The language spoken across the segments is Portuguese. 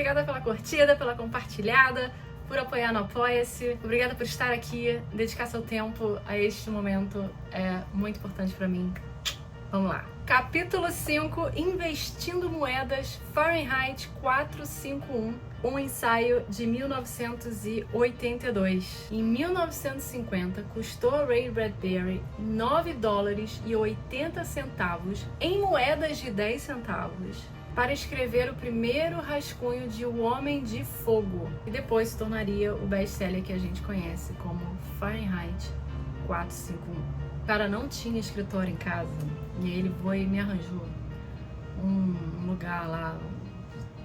Obrigada pela curtida, pela compartilhada, por apoiar no Apoia-se. Obrigada por estar aqui, dedicar seu tempo a este momento é muito importante para mim. Vamos lá. Capítulo 5, Investindo Moedas, Fahrenheit 451, um ensaio de 1982. Em 1950, custou a Ray Bradbury $9,80 em moedas de 10 centavos para escrever o primeiro rascunho de O Homem de Fogo, e depois se tornaria o best-seller que a gente conhece como Fahrenheit 451. O cara não tinha escritório em casa, e ele foi e me arranjou um lugar lá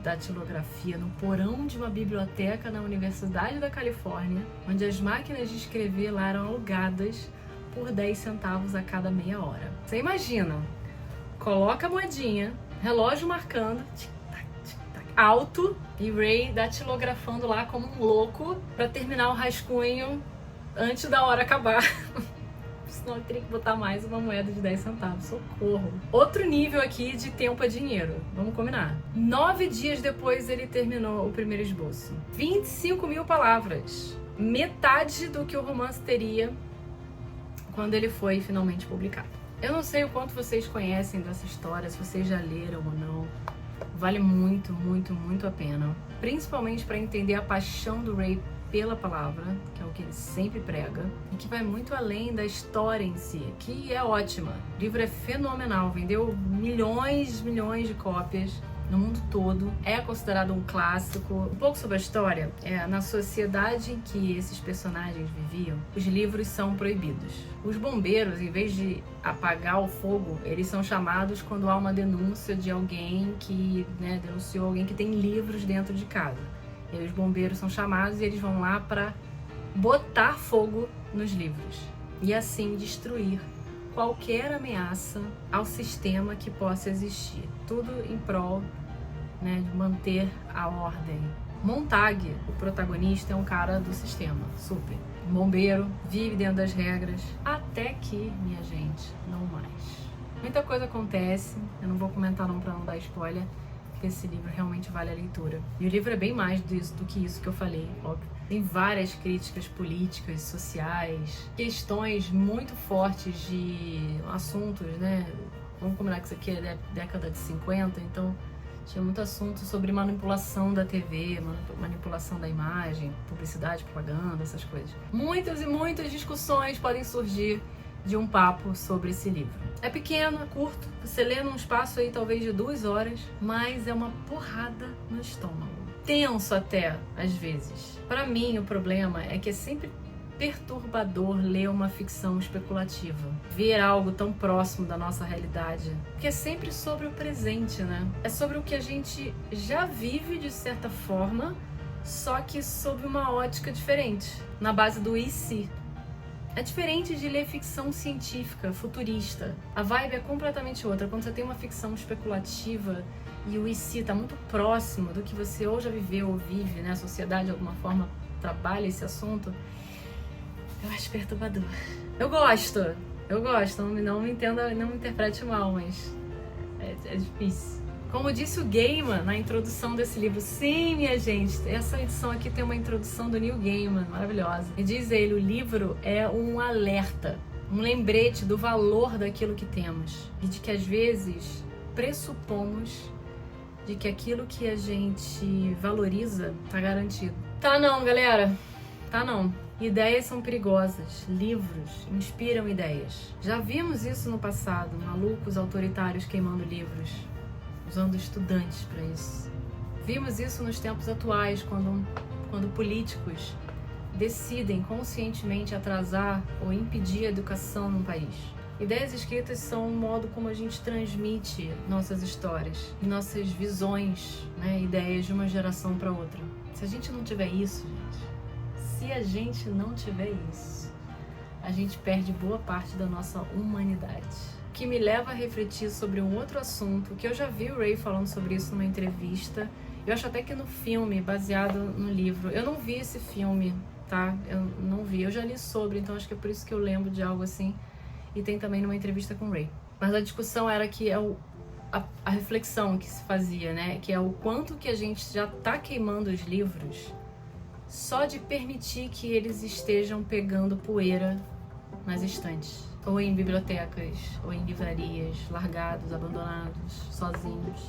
da datilografia no porão de uma biblioteca na Universidade da Califórnia, onde as máquinas de escrever lá eram alugadas por 10 centavos a cada meia hora. Você imagina, coloca a moedinha, relógio marcando, tic-tac, tic-tac, alto, e Ray datilografando lá como um louco para terminar o rascunho antes da hora acabar. Senão eu teria que botar mais uma moeda de 10 centavos. Socorro. Outro nível aqui de tempo é dinheiro. Vamos combinar. 9 dias depois ele terminou o primeiro esboço. 25 mil palavras. Metade do que o romance teria quando ele foi finalmente publicado. Eu não sei o quanto vocês conhecem dessa história, se vocês já leram ou não. Vale muito, muito, muito a pena. Principalmente para entender a paixão do Ray pela palavra, que é o que ele sempre prega, e que vai muito além da história em si, que é ótima. O livro é fenomenal, vendeu milhões de cópias no mundo todo, é considerado um clássico. Um pouco sobre a história, na sociedade em que esses personagens viviam, os livros são proibidos. Os bombeiros, em vez de apagar o fogo, eles são chamados quando há uma denúncia de alguém que, denunciou alguém que tem livros dentro de casa. E aí os bombeiros são chamados e eles vão lá para botar fogo nos livros e assim destruir qualquer ameaça ao sistema que possa existir. Tudo em prol, de manter a ordem. Montag, o protagonista, é um cara do sistema, super. Um bombeiro, vive dentro das regras, até que, minha gente, não mais. Muita coisa acontece, eu não vou comentar não para não dar spoiler, porque esse livro realmente vale a leitura. E o livro é bem mais do que isso que eu falei, óbvio. Tem várias críticas políticas, sociais, questões muito fortes de assuntos, Vamos combinar que isso aqui é década de 50, então tinha muito assunto sobre manipulação da TV, manipulação da imagem, publicidade, propaganda, essas coisas. Muitas e muitas discussões podem surgir de um papo sobre esse livro. É pequeno, é curto, você lê num espaço aí talvez de 2 horas, mas é uma porrada no estômago. Tenso até, às vezes. Para mim, o problema é que é sempre perturbador ler uma ficção especulativa. Ver algo tão próximo da nossa realidade. Porque é sempre sobre o presente, É sobre o que a gente já vive de certa forma, só que sob uma ótica diferente. Na base do e se. É diferente de ler ficção científica, futurista. A vibe é completamente outra. Quando você tem uma ficção especulativa e o e se está muito próximo do que você ou já viveu ou vive, A sociedade de alguma forma trabalha esse assunto, eu acho perturbador. Eu gosto, não me entenda, não me interprete mal, mas é difícil. Como disse o Gaiman na introdução desse livro, sim, minha gente, essa edição aqui tem uma introdução do Neil Gaiman, maravilhosa. E diz ele, o livro é um alerta, um lembrete do valor daquilo que temos. E de que às vezes pressupomos de que aquilo que a gente valoriza tá garantido. Tá não, galera, tá não. Ideias são perigosas, livros inspiram ideias. Já vimos isso no passado, malucos autoritários queimando livros, usando estudantes para isso. Vimos isso nos tempos atuais, quando políticos decidem conscientemente atrasar ou impedir a educação num país. Ideias escritas são um modo como a gente transmite nossas histórias e nossas visões, ideias de uma geração para outra. Se a gente não tiver isso, se a gente não tiver isso, a gente perde boa parte da nossa humanidade. Que me leva a refletir sobre um outro assunto, que eu já vi o Ray falando sobre isso numa entrevista. Eu acho até que no filme, baseado no livro. Eu não vi esse filme, tá? Eu não vi. Eu já li sobre, então acho que é por isso que eu lembro de algo assim. E tem também numa entrevista com o Ray. Mas a discussão era que a reflexão que se fazia, né? Que é o quanto que a gente já tá queimando os livros só de permitir que eles estejam pegando poeira nas estantes, ou em bibliotecas, ou em livrarias, largados, abandonados, sozinhos,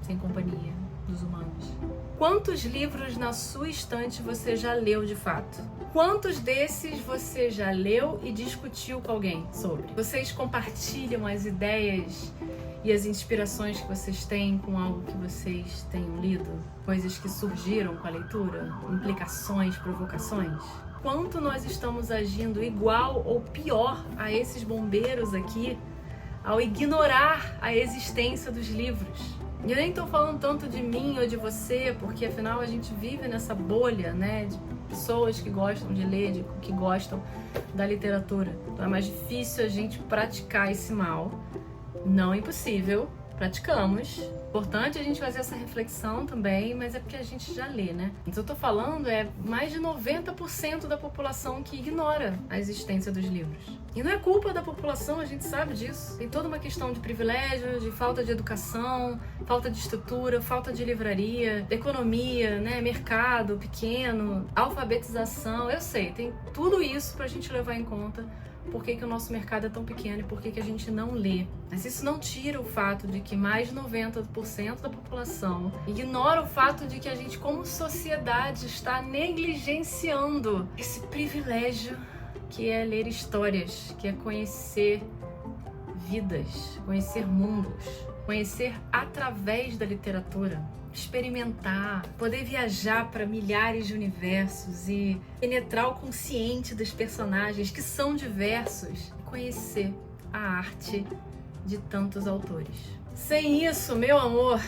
sem companhia dos humanos. Quantos livros na sua estante você já leu de fato? Quantos desses você já leu e discutiu com alguém sobre? Vocês compartilham as ideias e as inspirações que vocês têm com algo que vocês tenham lido? Coisas que surgiram com a leitura? Implicações, provocações? Quanto nós estamos agindo igual ou pior a esses bombeiros aqui ao ignorar a existência dos livros? E eu nem tô falando tanto de mim ou de você, porque afinal a gente vive nessa bolha, né, de pessoas que gostam de ler, que gostam da literatura. Então é mais difícil a gente praticar esse mal. Não é impossível, praticamos. Importante a gente fazer essa reflexão também, mas é porque a gente já lê, né? Então eu tô falando mais de 90% da população que ignora a existência dos livros. E não é culpa da população, a gente sabe disso. Tem toda uma questão de privilégio, de falta de educação, falta de estrutura, falta de livraria, economia, né? Mercado pequeno, alfabetização. Eu sei, tem tudo isso pra gente levar em conta. Por que o nosso mercado é tão pequeno e por que a gente não lê. Mas isso não tira o fato de que mais de 90% da população ignora o fato de que a gente, como sociedade, está negligenciando esse privilégio que é ler histórias, que é conhecer vidas, conhecer mundos, conhecer através da literatura. Experimentar, poder viajar para milhares de universos e penetrar o consciente dos personagens que são diversos e conhecer a arte de tantos autores. Sem isso, meu amor,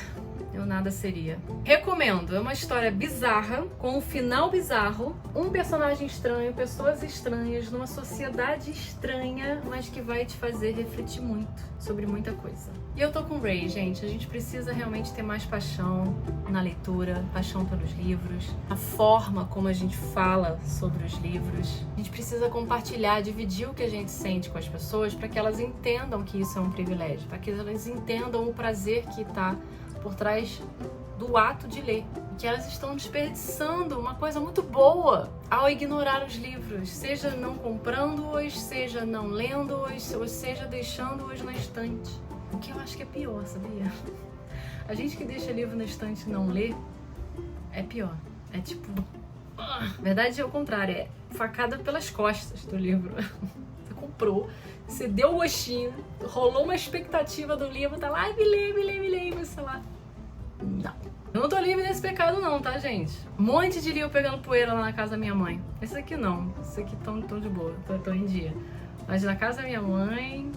eu nada seria. Recomendo, é uma história bizarra, com um final bizarro, um personagem estranho, pessoas estranhas, numa sociedade estranha, mas que vai te fazer refletir muito sobre muita coisa. E eu tô com o Ray, gente, a gente precisa realmente ter mais paixão na leitura, paixão pelos livros, a forma como a gente fala sobre os livros. A gente precisa compartilhar, dividir o que a gente sente com as pessoas para que elas entendam que isso é um privilégio, para que elas entendam o prazer que está por trás do ato de ler, que elas estão desperdiçando uma coisa muito boa ao ignorar os livros, seja não comprando-os, seja não lendo-os, ou seja deixando-os na estante. O que eu acho que é pior, sabia? A gente que deixa livro na estante e não lê, é pior. É tipo... Na verdade é o contrário, é facada pelas costas do livro. Você comprou, você deu o gostinho, rolou uma expectativa do livro, tá lá, me lê, e você lá... Não. Eu não tô livre desse pecado não, tá, gente? Um monte de livro pegando poeira lá na casa da minha mãe. Esse aqui não. Esse aqui tão de boa, tô em dia. Mas na casa da minha mãe,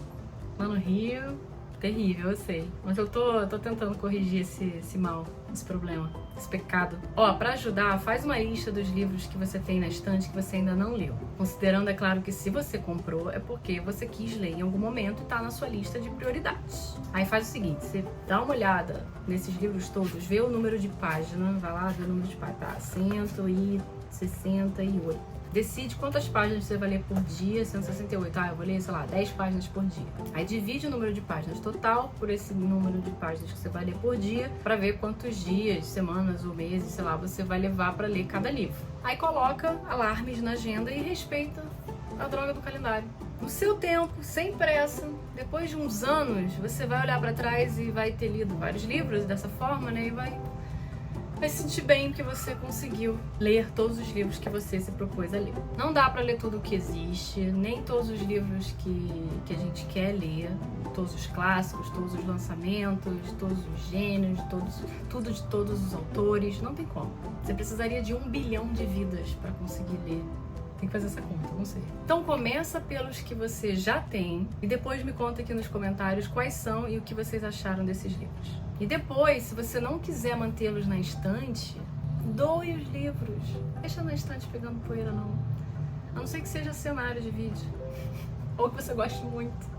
lá no Rio, terrível, eu sei. Mas eu tô tentando corrigir esse mal, esse problema, esse pecado. Ó, pra ajudar, faz uma lista dos livros que você tem na estante que você ainda não leu. Considerando, é claro, que se você comprou, é porque você quis ler em algum momento e tá na sua lista de prioridades. Aí faz o seguinte, você dá uma olhada nesses livros todos, vê o número de página, vai lá, vê o número de página, tá, 168. Decide quantas páginas você vai ler por dia, 168. Ah, eu vou ler, sei lá, 10 páginas por dia. Aí divide o número de páginas total por esse número de páginas que você vai ler por dia, pra ver quantos dias, semanas ou meses, sei lá, você vai levar pra ler cada livro. Aí coloca alarmes na agenda e respeita a droga do calendário. No seu tempo, sem pressa, depois de uns anos, você vai olhar pra trás e vai ter lido vários livros dessa forma, né? E vai se sentir bem porque você conseguiu ler todos os livros que você se propôs a ler. Não dá pra ler tudo o que existe, nem todos os livros que a gente quer ler, todos os clássicos, todos os lançamentos, todos os gêneros, tudo de todos os autores, não tem como. Você precisaria de 1 bilhão de vidas pra conseguir ler. Tem que fazer essa conta, não sei. Então começa pelos que você já tem e depois me conta aqui nos comentários quais são e o que vocês acharam desses livros. E depois, se você não quiser mantê-los na estante, doe os livros. Deixa na estante pegando poeira, não. A não ser que seja cenário de vídeo. Ou que você goste muito.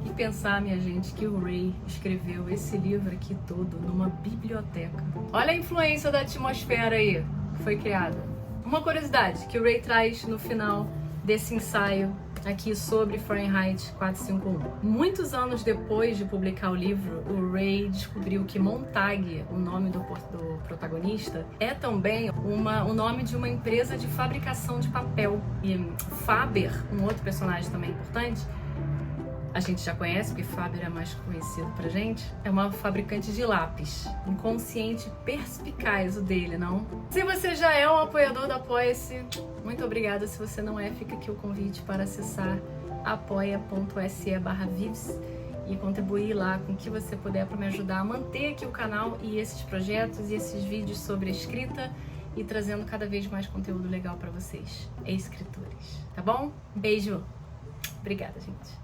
E pensar, minha gente, que o Ray escreveu esse livro aqui todo numa biblioteca. Olha a influência da atmosfera aí que foi criada. Uma curiosidade que o Ray traz no final desse ensaio aqui sobre Fahrenheit 451. Muitos anos depois de publicar o livro, o Ray descobriu que Montag, o nome do protagonista, é também o nome de uma empresa de fabricação de papel. E Faber, um outro personagem também importante, a gente já conhece, porque Faber é mais conhecido pra gente, é uma fabricante de lápis. Inconsciente perspicaz o dele, não? Se você já é um apoiador do Apoia-se, muito obrigada. Se você não é, fica aqui o convite para acessar apoia.se/vivs e contribuir lá com o que você puder para me ajudar a manter aqui o canal e esses projetos e esses vídeos sobre escrita e trazendo cada vez mais conteúdo legal para vocês, escritores, tá bom? Beijo! Obrigada, gente!